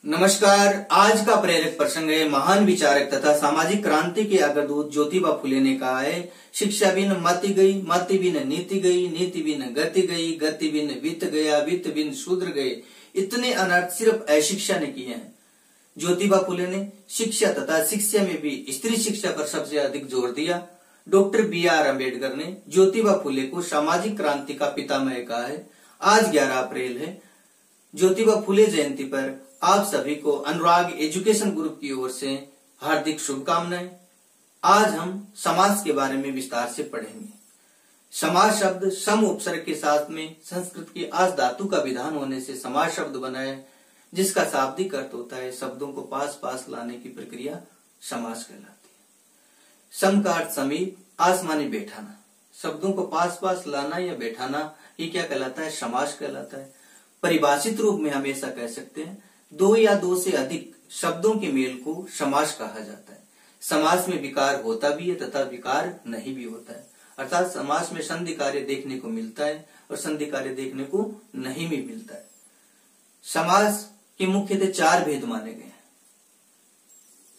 नमस्कार। आज का प्रेरक प्रसंग है महान विचारक तथा सामाजिक क्रांति के अग्रदूत ज्योतिबा फुले ने कहा है, शिक्षा बिन मति गई, मति बिन नीति गई, नीति बिन गति गई, गति बिन वित्त गया, वित्त बिन शूद्र गए। इतने अनर्थ सिर्फ अशिक्षा ने किए हैं। ज्योतिबा फुले ने शिक्षा तथा शिक्षा में भी स्त्री शिक्षा पर सबसे अधिक जोर दिया। Doctor B.R. अम्बेडकर ने ज्योतिबा फुले को सामाजिक क्रांति का पितामह कहा है। आज 11 अप्रैल है। ज्योतिबा फुले जयंती पर आप सभी को अनुराग एजुकेशन ग्रुप की ओर से हार्दिक शुभकामनाएं। आज हम समास के बारे में विस्तार से पढ़ेंगे। समास शब्द सम उपसर्ग के साथ में संस्कृत की आस धातु का विधान होने से समास शब्द बना है, जिसका शाब्दिक अर्थ होता है शब्दों को पास पास लाने की प्रक्रिया समास कहलाती है। सम का अर्थ समीप, आसमानी बैठाना। शब्दों को पास पास लाना या बैठाना ये क्या कहलाता है? समास कहलाता है। परिभाषित रूप में हम ऐसा कह सकते हैं, दो या दो से अधिक शब्दों के मेल को समास कहा जाता है। समास में विकार होता भी है तथा विकार नहीं भी होता है, अर्थात समास में संधि कार्य देखने को मिलता है और संधि कार्य देखने को नहीं भी मिलता है। समास के मुख्यतः 4 भेद माने गए हैं।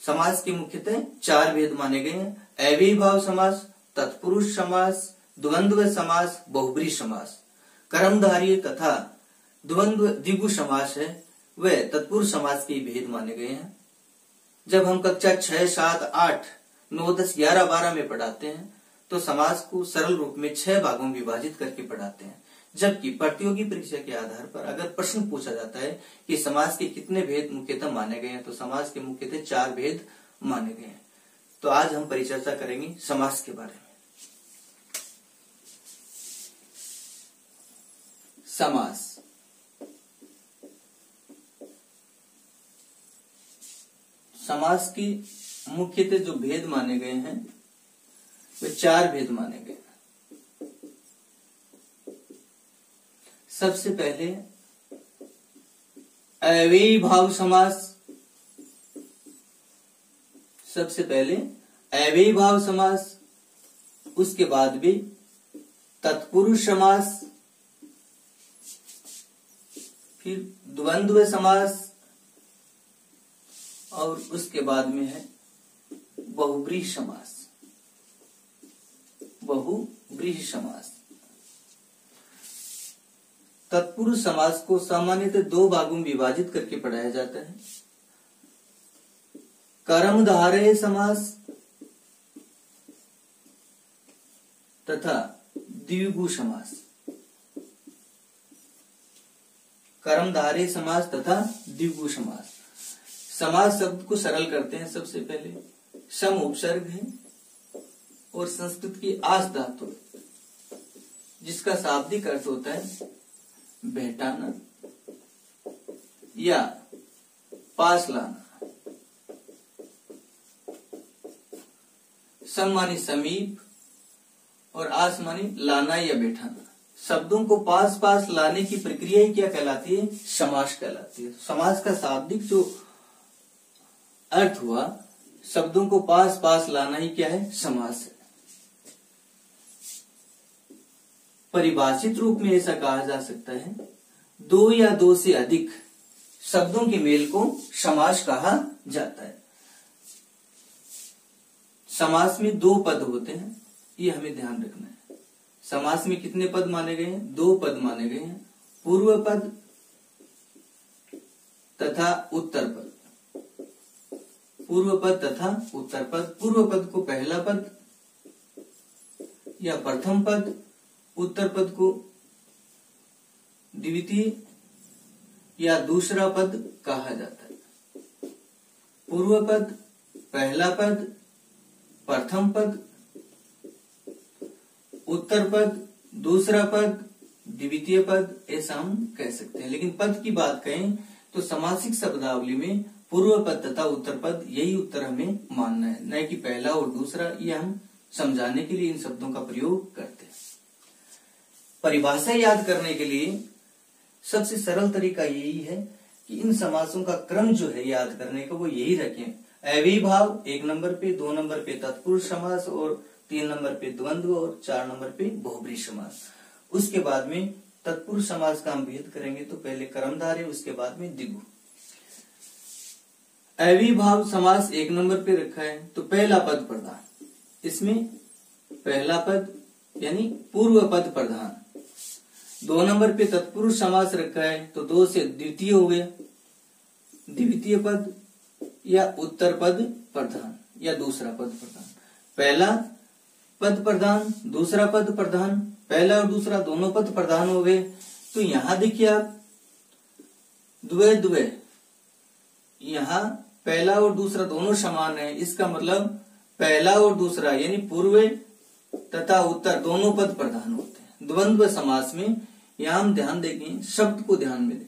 समास के मुख्यतः 4 भेद माने गए हैं। अव्ययीभाव समास, तत्पुरुष समास, द्वंद्व समास, बहुब्रीहि समास। कर्मधारय तथा द्वंद्व द्विगु समास है वे तत्पुरुष समास के भेद माने गए हैं। जब हम कक्षा 6, 7, 8, 9, 10, 11, 12 में पढ़ाते हैं तो समास को सरल रूप में 6 भागों में विभाजित करके पढ़ाते हैं। जबकि प्रतियोगी परीक्षा के आधार पर अगर प्रश्न पूछा जाता है कि समास के कितने भेद मुख्यतः माने गए हैं, तो समास के मुख्यतः 4 भेद माने गए हैं। तो आज हम परिचर्चा करेंगे समास के बारे में। समास समास की मुख्यतः जो भेद माने गए हैं वे 4 भेद माने गए हैं। सबसे पहले अव्ययीभाव समास। सबसे पहले अव्ययीभाव समास, उसके बाद भी तत्पुरुष समास, फिर द्वंद्व समास और उसके बाद में है बहुब्रीहि समास। बहुब्रीहि समास। तत्पुरुष समास को सामान्यतः 2 भागों में विभाजित करके पढ़ाया जाता है। कर्मधारय समास तथा द्विगु समास। कर्मधारय समास तथा द्विगु समास। समास शब्द को सरल करते हैं। सबसे पहले सम उपसर्ग है और संस्कृत की आस धातु है, जिसका शाब्दिक अर्थ होता है बैठाना या पास लाना। सम मानी समीप और आस मानी लाना या बैठाना। शब्दों को पास पास लाने की प्रक्रिया ही क्या कहलाती है? समास कहलाती है। समास का शाब्दिक जो अर्थ हुआ, शब्दों को पास पास लाना ही क्या है? समास है। परिभाषित रूप में ऐसा कहा जा सकता है, 2 या 2 से अधिक शब्दों के मेल को समास कहा जाता है। समास में 2 पद होते हैं, ये हमें ध्यान रखना है। समास में कितने पद माने गए हैं? 2 पद माने गए हैं, पूर्व पद तथा उत्तर पद। पूर्व पद तथा उत्तर पद। पूर्व पद को पहला पद या प्रथम पद, उत्तर पद को द्वितीय या दूसरा पद कहा जाता है। पूर्व पद, पहला पद, प्रथम पद, उत्तर पद, दूसरा पद, द्वितीय पद, ऐसा हम कह सकते हैं। लेकिन पद की बात करें तो समासिक शब्दावली में पूर्व पद तथा उत्तर पद यही उत्तर हमें मानना है, न कि पहला और दूसरा। ये हम समझाने के लिए इन शब्दों का प्रयोग करते हैं। परिभाषा याद करने के लिए सबसे सरल तरीका यही है कि इन समासों का क्रम जो है याद करने का वो यही रखें। अव्ययीभाव 1 नंबर पे, 2 नंबर पे तत्पुरुष समास और 3 नंबर पे द्वंद्व और 4 नंबर पे बहुब्रीहि समास। उसके बाद में तत्पुरुष समास का हम भेद करेंगे तो पहले कर्मधारय, उसके बाद में द्विगु। अविभाव समास 1 नंबर पे रखा है तो पहला पद प्रधान, इसमें पहला पद यानी पूर्व पद प्रधान। 2 नंबर पे तत्पुरुष समास रखा है तो 2 से द्वितीय हो गया, द्वितीय पद या उत्तर पद प्रधान या दूसरा पद प्रधान। पहला पद प्रधान, दूसरा पद प्रधान, पहला और दूसरा दोनों पद प्रधान हो गए। तो यहां देखिए आप द्वे द्वे, यहां पहला और दूसरा दोनों समान है, इसका मतलब पहला और दूसरा यानी पूर्व तथा उत्तर दोनों पद प्रधान होते हैं। द्वंद्व समास में यहां हम ध्यान देंगे, शब्द को ध्यान में दें।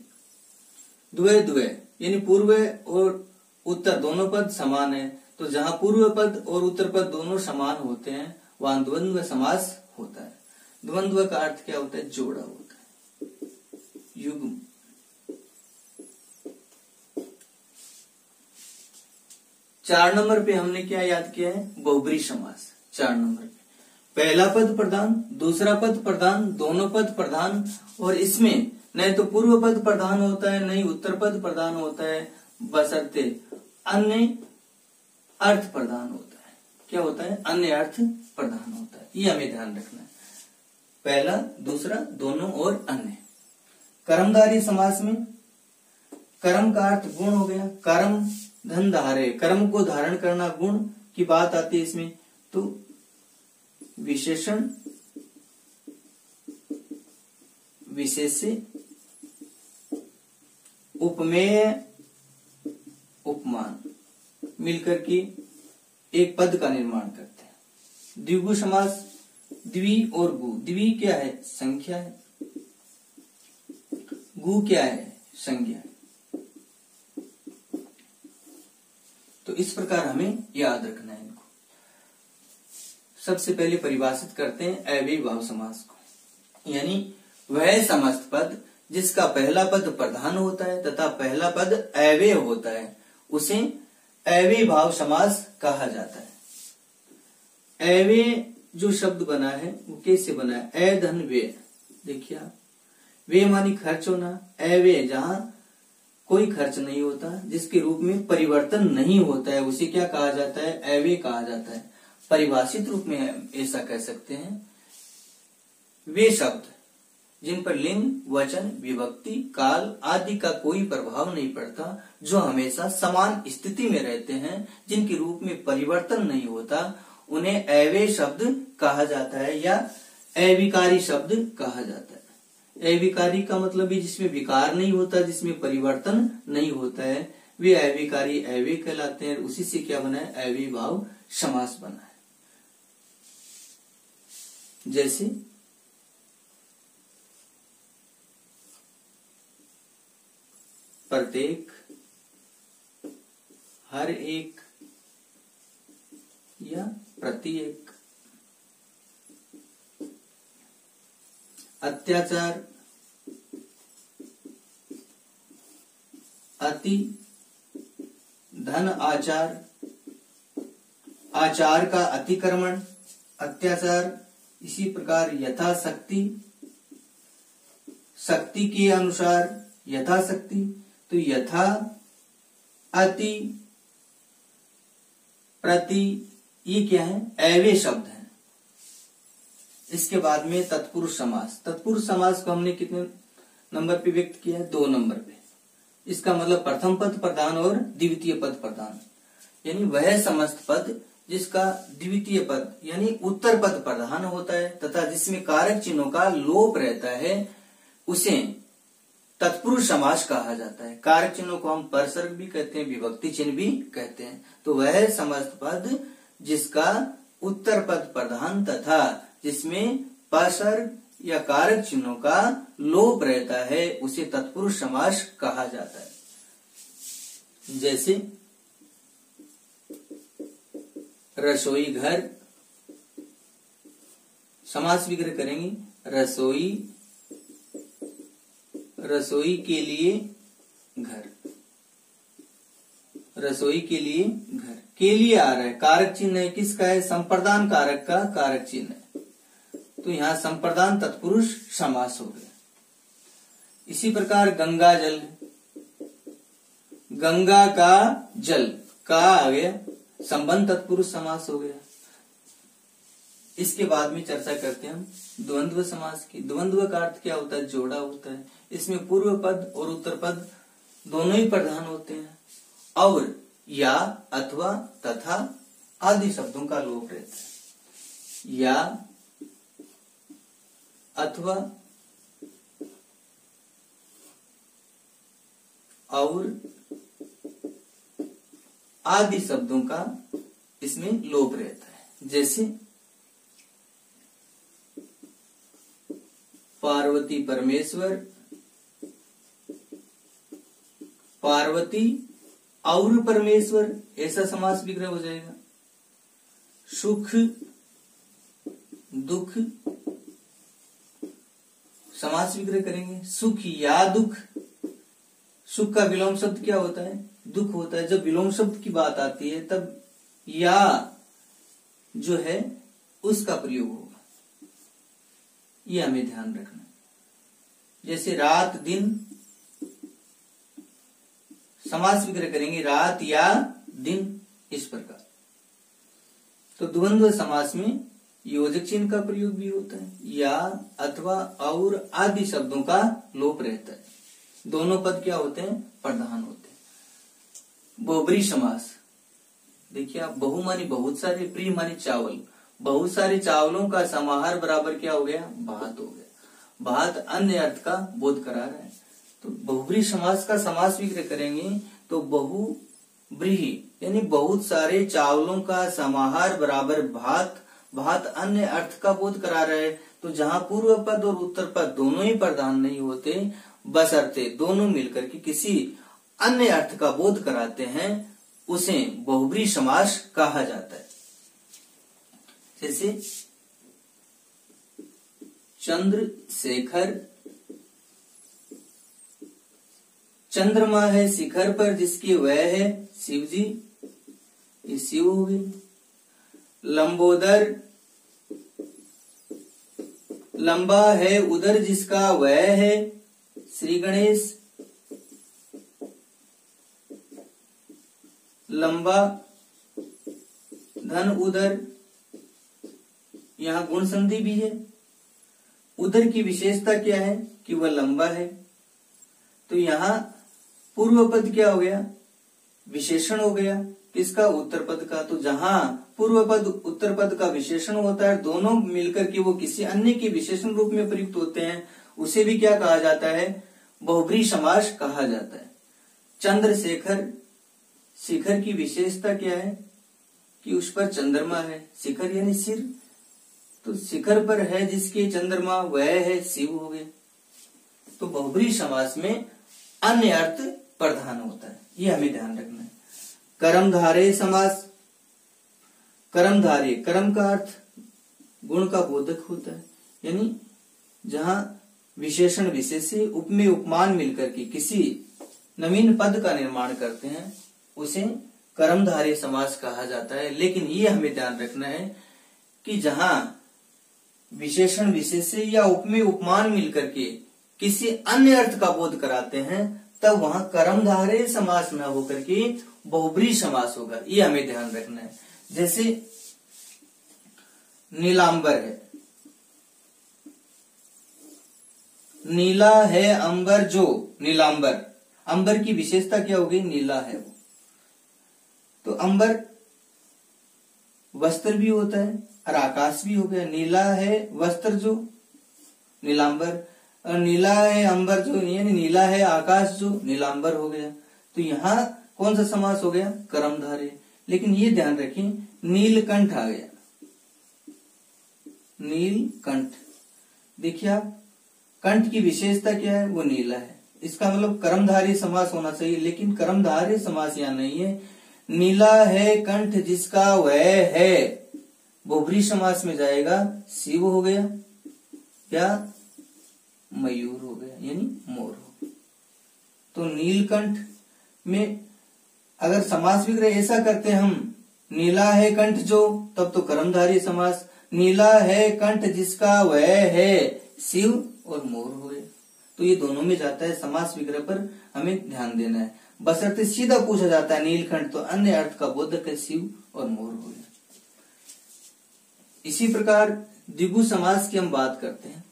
द्वे द्वे यानी पूर्व और उत्तर दोनों पद समान है, तो जहां पूर्व पद और उत्तर पद दोनों समान होते हैं वहां द्वंद्व समास होता है। द्वंद्व का अर्थ क्या होता है? जोड़ा होता है, युग्म। चार नंबर पे हमने क्या याद किया है? बहुब्री समास। 4 नंबर पे पहला पद प्रधान, दूसरा पद प्रधान, दोनों पद प्रधान, और इसमें नहीं तो पूर्व पद प्रधान होता है नहीं उत्तर पद प्रधान होता है, बशर्ते अन्य अर्थ प्रधान होता है। क्या होता है? अन्य अर्थ प्रधान होता है, ये हमें ध्यान रखना है। पहला, दूसरा, दोनों और अन्य। कर्मधारय समास में कर्म का अर्थ गुण हो गया, कर्म धन धारे, कर्म को धारण करना गुण की बात आती है इसमें। तो विशेषण विशेष्य उपमेय उपमान मिलकर के एक पद का निर्माण करते हैं। द्विगु समास, द्वि और गु। द्वि क्या है? संख्या है। गु क्या है? संज्ञा है। तो इस प्रकार हमें याद रखना है इनको। सबसे पहले परिभाषित करते हैं अव्ययीभाव समास को, यानी वह समस्त पद जिसका पहला पद प्रधान होता है तथा पहला पद अव्यय होता है उसे अव्ययीभाव समास कहा जाता है। अव्यय जो शब्द बना है वो कैसे बना है? अ धन व्यय। देखिए आप, व्यय मानी खर्च होना, अव्यय जहां कोई खर्च नहीं होता, जिसके रूप में परिवर्तन नहीं होता है, उसे क्या कहा जाता है? अव्यय कहा जाता है। परिभाषित रूप में ऐसा कह सकते हैं, वे शब्द जिन पर लिंग, वचन, विभक्ति, काल आदि का कोई प्रभाव नहीं पड़ता, जो हमेशा समान स्थिति में रहते हैं, जिनके रूप में परिवर्तन नहीं होता, उन्हें अव्यय शब्द कहा जाता है या अविकारी शब्द कहा जाता है। अविकारी का मतलब भी जिसमें विकार नहीं होता, जिसमें परिवर्तन नहीं होता है, वे अविकारी अव्यय कहलाते हैं। उसी से क्या बना है? अव्ययीभाव समास बना है। जैसे प्रत्येक, हर एक या प्रत्येक। अत्याचार, अति, धन आचार, आचार का अतिक्रमण, अत्याचार। इसी प्रकार यथाशक्ति, शक्ति के अनुसार, यथाशक्ति। तो यथा, अति, प्रति, ये क्या है? अव्यय शब्द है। इसके बाद में तत्पुरुष समास। तत्पुरुष समास को हमने कितने नंबर पे व्यक्त किया है? 2 नंबर पे। इसका मतलब प्रथम पद प्रधान और द्वितीय पद प्रधान, यानी वह समस्त पद जिसका द्वितीय पद यानी उत्तर पद प्रधान होता है तथा जिसमें कारक चिन्हों का लोप रहता है, उसे तत्पुरुष समास कहा जाता है। कारक चिन्हों को हम परसर्ग भी कहते हैं, विभक्ति चिन्ह भी कहते हैं। तो वह समस्त पद जिसका उत्तर पद प्रधान तथा जिसमें परसर्ग या कारक चिन्हों का लोप रहता है, उसे तत्पुरुष समास कहा जाता है। जैसे रसोई घर, समास विग्रह करेंगे, रसोई, रसोई के लिए घर, रसोई के लिए घर। के लिए आ रहा है, कारक चिन्ह है, किसका है? संप्रदान कारक का कारक चिन्ह है, तो यहां संप्रदान तत्पुरुष समास हो गया। इसी प्रकार गंगा जल, गंगा का जल, का आ गया, संबंध तत्पुरुष समास हो गया। इसके बाद में चर्चा करते हैं हम द्वंद्व समास की। द्वंद्व का अर्थ क्या होता है? जोड़ा होता है। इसमें पूर्व पद और उत्तर पद दोनों ही प्रधान होते हैं और या, अथवा, तथा आदि शब्दों का लोप रहता है। या, अथवा और आदि शब्दों का इसमें लोप रहता है। जैसे पार्वती परमेश्वर, पार्वती और परमेश्वर, ऐसा समास विग्रह हो जाएगा। सुख दुख समास विग्रह करेंगे। सुख या दुख, सुख का विलोम शब्द क्या होता है? दुख होता है। जब विलोम शब्द की बात आती है तब या जो है उसका प्रयोग होगा, ये हमें ध्यान रखना। जैसे रात दिन समास विग्रह करेंगे, रात या दिन, इस प्रकार। तो द्वंद्व समास में योजक चिन्ह का प्रयोग भी होता है। या, अथवा और आदि शब्दों का लोप रहता है। दोनों पद क्या होते हैं? प्रधान होते हैं। बहुब्री समास, देखिए आप, बहु मानी बहुत सारे, प्रिय मानी चावल, बहुत सारे चावलों का समाहार बराबर क्या हो गया? भात हो गया। भात अन्य अर्थ का बोध करा रहा है। तो बहुब्री समास का समास विग्रह करेंगे तो बहुब्रीहि यानी बहुत सारे चावलों का समाहार बराबर भात, भात अन्य अर्थ का बोध करा रहा है। तो जहां पूर्व पद और उत्तर पद दोनों ही प्रधान नहीं होते, बशर्ते दोनों मिलकर के किसी अन्य अर्थ का बोध कराते हैं, उसे बहुब्री समास कहा जाता है। जैसे चंद्रशेखर, चंद्रमा है शिखर पर जिसकी वह है शिव जी, ये शिव हो गई। लंबोदर, लंबा है उदर जिसका वह है श्री गणेश। लंबा धन उदर, यहां गुण संधि भी है। उदर की विशेषता क्या है? कि वह लंबा है। तो यहां पूर्व पद क्या हो गया? विशेषण हो गया। किसका? उत्तर पद का। तो जहां पूर्व पद उत्तर पद का विशेषण होता है, दोनों मिलकर के वो किसी अन्य के विशेषण रूप में प्रयुक्त होते हैं, उसे भी क्या कहा जाता है? बहुब्री समास कहा जाता है। चंद्रशेखर, शिखर की विशेषता क्या है? कि उस पर चंद्रमा है। शिखर यानी सिर, तो शिखर पर है जिसके चंद्रमा वह है शिव हो गए। तो बहुब्री समास में अन्य अर्थ प्रधान होता है, ये हमें ध्यान रखना है। कर्मधारय समास, कर्मधारय, कर्म का अर्थ गुण का बोधक होता है। यानी जहां विशेषण विशेष्य उपमेय उपमान मिलकर के किसी नवीन पद का निर्माण करते हैं, उसे कर्मधारय समास कहा जाता है। लेकिन ये हमें ध्यान रखना है कि जहां विशेषण विशेष्य या उपमेय उपमान मिलकर के किसी अन्य अर्थ का बोध कराते हैं, तब वहां कर्मधारय समास न होकर के बहुब्री समास होगा, ये हमें ध्यान रखना है। जैसे नीलांबर है, नीला है अंबर जो, नीलांबर, अंबर की विशेषता क्या हो गई? नीला है वो। तो अंबर वस्त्र भी होता है और आकाश भी हो गया। नीला है वस्त्र जो, नीलांबर, और नीला है अंबर जो, यानी नीला है आकाश जो, नीलांबर हो गया। तो यहाँ कौन सा समास हो गया? कर्मधारय। लेकिन ये ध्यान रखें, नीलकंठ आ गया, नीलकंठ। देखिए आप, कंठ की विशेषता क्या है? वो नीला है। इसका मतलब कर्मधारय समास होना चाहिए, लेकिन कर्मधारय समास यहाँ नहीं है। नीला है कंठ जिसका वह है, बहुब्री समास में जाएगा, शिव हो गया या मयूर हो गया, यानी मोर हो गया। तो नीलकंठ में अगर समास विग्रह ऐसा करते हम, नीला है कंठ जो, तब तो कर्मधारय समास। नीला है कंठ जिसका वह है शिव और मोर हो गए। तो ये दोनों में जाता है, समास विग्रह पर हमें ध्यान देना है। बशर्ते सीधा पूछा जाता है नीलकंठ, तो अन्य अर्थ का बोधक है शिव और मोर हो गया। इसी प्रकार द्विगु समास की हम बात करते हैं।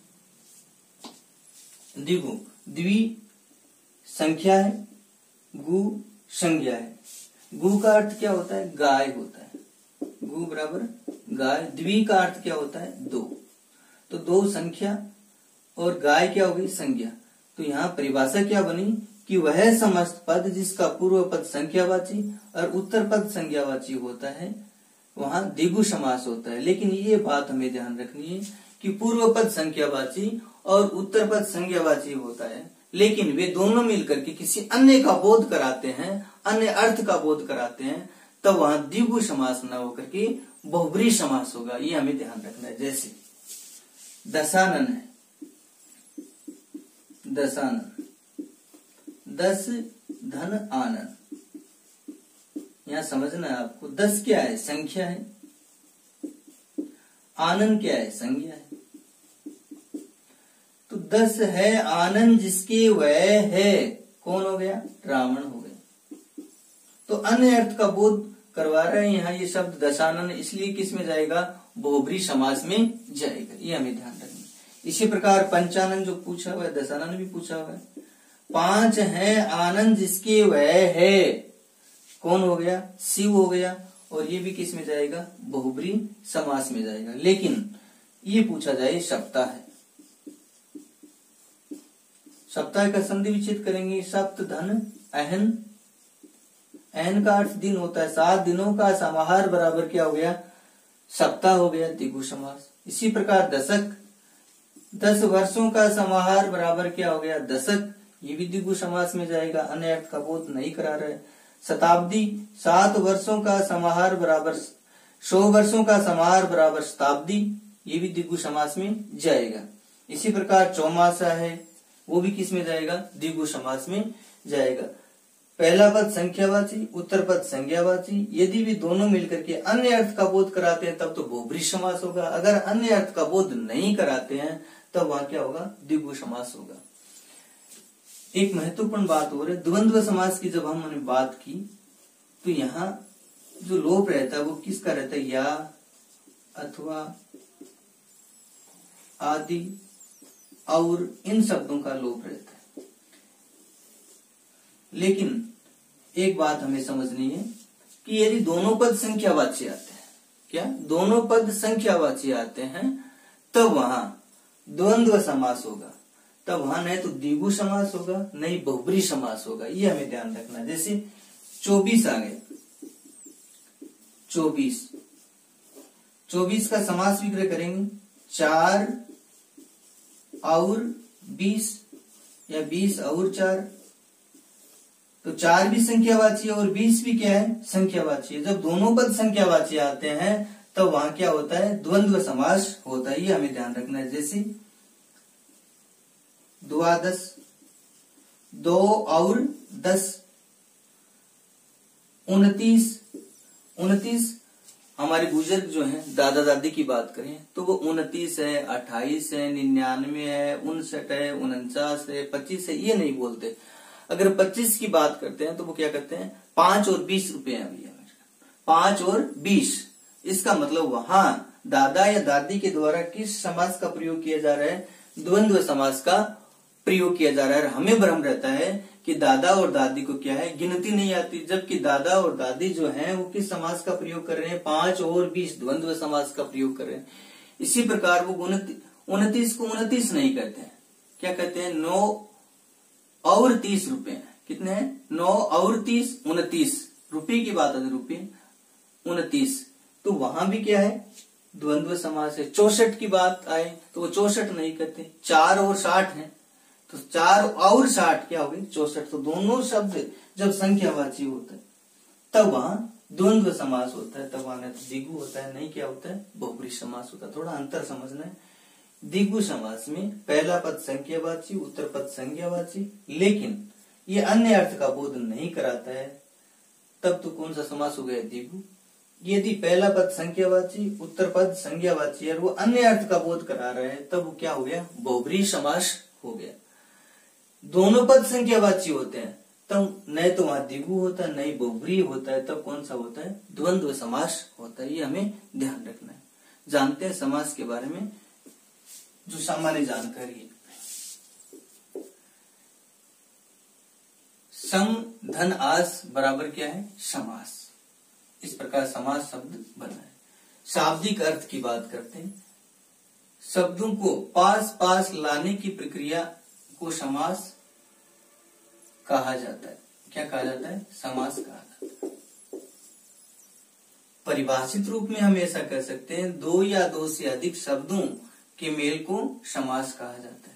द्विगु, द्वि संख्या है, गु संज्ञा है। गु का अर्थ क्या होता है? गाय होता है। गु बराबर गाय। द्वि का अर्थ क्या होता है? दो। तो दो संख्या और गाय क्या होगी? संज्ञा। तो यहाँ परिभाषा क्या बनी कि वह समस्त पद जिसका पूर्व पद संख्यावाची और उत्तर पद संज्ञावाची होता है, वहां द्विगु समास होता है। लेकिन ये बात हमें ध्यान रखनी है कि पूर्व पद संख्यावाची और उत्तर पद संज्ञावाची होता है, लेकिन वे दोनों मिलकर के किसी अन्य का बोध कराते हैं, अन्य अर्थ का बोध कराते हैं, तब वहां द्विगु समास न होकर के बहुब्री समास होगा। ये हमें ध्यान रखना है। जैसे दशानन है, दशानन, दस धन आनन। यहां समझना है आपको, 10 क्या है? संख्या है। आनन क्या है? संज्ञा है। तो 10 है आनन जिसके वह है, कौन हो गया? रावण हो गया। तो अन्य अर्थ का बोध करवा रहे हैं यहाँ ये शब्द दशानन, इसलिए किस में जाएगा? बहुब्री समास में जाएगा। ये हमें ध्यान रखना। इसी प्रकार पंचानन जो पूछा हुआ है, दशानन भी पूछा हुआ है। 5 है आनंद जिसके वह है, कौन हो गया? शिव हो गया। और ये भी किस में जाएगा? बहुब्री समास में जाएगा। लेकिन ये पूछा जाए सप्ताह है, सप्ताह का संधि विच्छेद करेंगे। सप्त धन अहन, अहन का अर्थ दिन होता है। 7 दिनों का समाहार बराबर क्या हो गया? सप्ताह हो गया, द्विगु समास। इसी प्रकार दशक, 10 वर्षों का समाहार बराबर क्या हो गया? दशक। ये भी द्विगु समास में जाएगा, अन्य अर्थ का बोध नहीं करा रहे। शताब्दी, 7 वर्षों का समाहार बराबर 100 वर्षों का समाहार बराबर शताब्दी। ये भी द्विगु समास में जाएगा। इसी प्रकार चौमासा है, वो भी किस में जाएगा? द्विगु समास में जाएगा। पहला पद संख्यावाची, उत्तर पद संज्ञावाची। यदि भी दोनों मिलकर के अन्य अर्थ का बोध कराते हैं तब तो बहुब्री समास होगा। अगर अन्य अर्थ का बोध नहीं कराते हैं तब वहां क्या होगा? द्विगु समास होगा। एक महत्वपूर्ण बात हो रही है, द्वंद्व समास की जब हमने बात की तो यहाँ जो लोप रहता है वो किसका रहता है? या, अथवा, आदि, और इन शब्दों का लोप रहता है। लेकिन एक बात हमें समझनी है कि यदि दोनों पद संख्यावाची आते हैं, क्या दोनों पद संख्यावाची आते हैं, तब वहां द्वंद्व समास होगा। तब वहां नहीं तो द्विगु समास होगा, नहीं बहुब्री समास होगा। ये हमें ध्यान रखना है। जैसे 24 आ गए, 24 का समास विग्रह करेंगे। 4 और 20 या 20 और 4। तो 4 भी संख्यावाची है और 20 भी क्या है? संख्यावाची है। जब दोनों पद संख्यावाची आते हैं तब वहां क्या होता है? द्वंद्व समास होता है। ये हमें ध्यान रखना है। जैसे 12, 2 और 10, 29 हमारे बुजुर्ग जो हैं, दादा दादी की बात करें तो वो 29 है, 28 है, 99 है, 59 है, 49 है, 25 है, ये नहीं बोलते। अगर 25 की बात करते हैं तो वो क्या करते हैं? 5 और 20 रुपए है भैया, 5 और 20। इसका मतलब वहां दादा या दादी के द्वारा किस समास का प्रयोग किया जा रहा है? द्वंद्व समास का प्रयोग किया जा रहा है। हमें भ्रम रहता है कि दादा और दादी को क्या है? गिनती नहीं आती, जबकि दादा और दादी जो हैं वो किस समास का प्रयोग कर रहे हैं? 5 और 20 द्वंद्व समास का प्रयोग कर रहे हैं। इसी प्रकार वो 29 को 29 नहीं कहते हैं, क्या कहते हैं? 9 और 30 रुपए। कितने हैं? 9 और 30, 29 रुपये की बात है, रुपये 29। तो वहां भी क्या है? द्वंद्व समास है। 64 की बात आए तो वो 64 नहीं कहते। 4 और 60 है तो 4 और 60 क्या हो गए? 64। तो दोनों शब्द जब संख्यावाची होता है तब वहां द्वंद्व समास होता है, तब वहां द्विगु होता है, नहीं क्या होता है? बहुब्री समास होता है। थोड़ा अंतर समझना है। द्विगु समास में पहला पद संख्यावाची, उत्तर पद संज्ञावाची, लेकिन ये अन्य अर्थ का बोध नहीं कराता है, तब तो कौन सा समास हो गया? द्विगु। यदि पहला पद संख्यावाची, उत्तर पद संज्ञावाची और वो अन्य अर्थ का बोध करा रहे हैं तब वो क्या हो गया? बहुब्री समास हो गया। दोनों पद संख्यावाची होते हैं तब न तो वहां द्विगु होता है, न ही बहुब्रीहि होता है, तब कौन सा होता है? द्वंद्व समास होता है। ये हमें ध्यान रखना है। जानते हैं समास के बारे में जो सामान्य जानकारी है। सम धन आस बराबर क्या है? समास। इस प्रकार समास शब्द बना है। शाब्दिक अर्थ की बात करते हैं। शब्दों को पास पास लाने की प्रक्रिया को समास कहा जाता है। क्या कहा जाता है? समास कहा जाता है। परिभाषित रूप में हम ऐसा कह सकते हैं, दो या दो से अधिक शब्दों के मेल को समास कहा जाता है।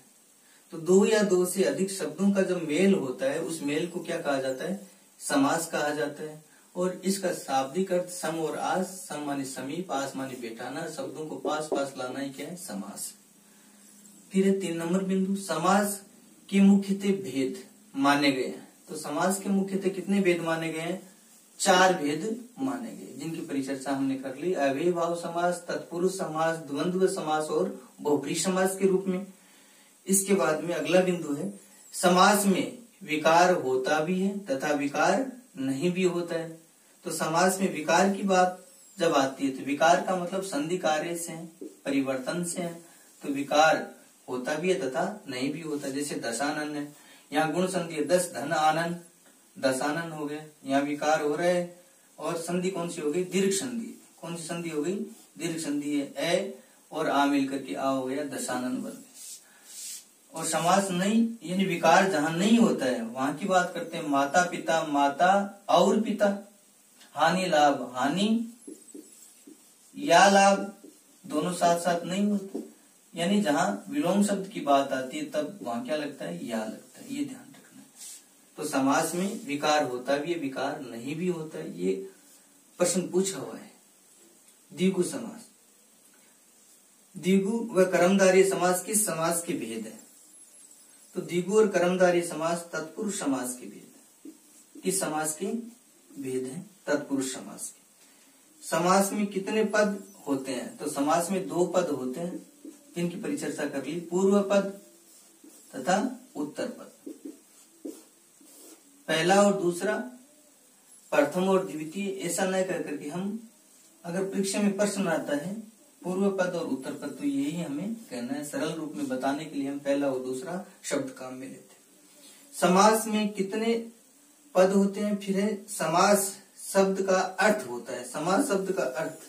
तो दो या दो से अधिक शब्दों का जब मेल होता है, उस मेल को क्या कहा जाता है? समास कहा जाता है। और इसका शाब्दिक अर्थ सम और आस, सम माने समीप, आस माने बैठाना, शब्दों को पास पास लाना ही क्या है? समास। फिर है 3 नंबर बिंदु, समास के मुख्यतः भेद माने गए हैं। तो समास के मुख्यतः कितने भेद माने गए हैं? 4 भेद माने गए, जिनकी परिचर्चा हमने कर ली। अव्ययी भाव समास, तत्पुरुष समास, द्वंद्व समास और बहुब्रीहि समास के रूप में। इसके बाद में अगला बिंदु है, समास में विकार होता भी है तथा विकार नहीं भी होता है। तो समास में विकार की बात जब आती है, तो विकार का मतलब संधि कार्य से है, परिवर्तन से है। तो विकार होता भी है तथा नहीं भी होता। जैसे दशानन है, यहाँ गुण संधि है, 10 धन आनंद, दशानन हो गए। यहाँ विकार हो रहे हैं और संधि कौन सी हो गई? दीर्घ संधि। कौन सी संधि हो गई? दीर्घ संधि है। ए और आ मिलकर के आ हो गया, दशानन बन गए। और समास नहीं, यानी विकार जहां नहीं होता है वहां की बात करते हैं। माता पिता, माता और पिता, हानि लाभ, हानि या लाभ, दोनों साथ साथ नहीं होते। यानी जहां विलोम शब्द की बात आती है तब वहां क्या लगता है? या लगता है। ये ध्यान रखना है। तो समास में विकार होता भी है, विकार नहीं भी होता है। ये प्रश्न पूछा हुआ है। द्विगु समास, द्विगु व कर्मधारय समास किस समास के भेद है? तो द्विगु और कर्मधारय समास तत्पुरुष समास के भेद है। किस समास के भेद है? तत्पुरुष समास के। समास में कितने पद होते हैं? तो समास में 2 पद होते हैं, जिनकी परिचर्चा कर ली। पूर्व पद तथा उत्तर पद। पहला और दूसरा, प्रथम और द्वितीय, ऐसा न कर करके हम अगर परीक्षा में प्रश्न आता है पूर्व पद और उत्तर पद, तो यही हमें कहना है। सरल रूप में बताने के लिए हम पहला और दूसरा शब्द काम में लेते हैं। समास में कितने पद होते हैं? फिर है समास शब्द का अर्थ होता है। समास शब्द का अर्थ,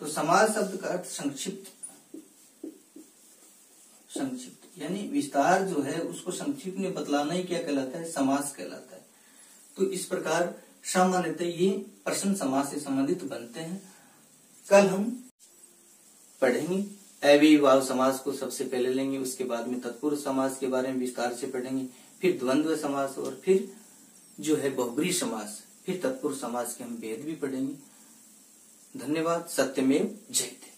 तो समास शब्द का अर्थ संक्षिप्त, संक्षिप्त यानी विस्तार जो है उसको संक्षिप्त में बतलाना ही क्या कहलाता है? समास कहलाता है। तो इस प्रकार सामान्यतः ये प्रश्न समास से संबंधित बनते हैं। कल हम पढ़ेंगे अव्ययी भाव समास को सबसे पहले लेंगे, उसके बाद में तत्पुरुष समास के बारे में विस्तार से पढ़ेंगे, फिर द्वंद्व समास और फिर जो है बहुब्रीहि समास, फिर तत्पुरुष समास के हम भेद भी पढ़ेंगे। धन्यवाद। सत्यमेव जयते।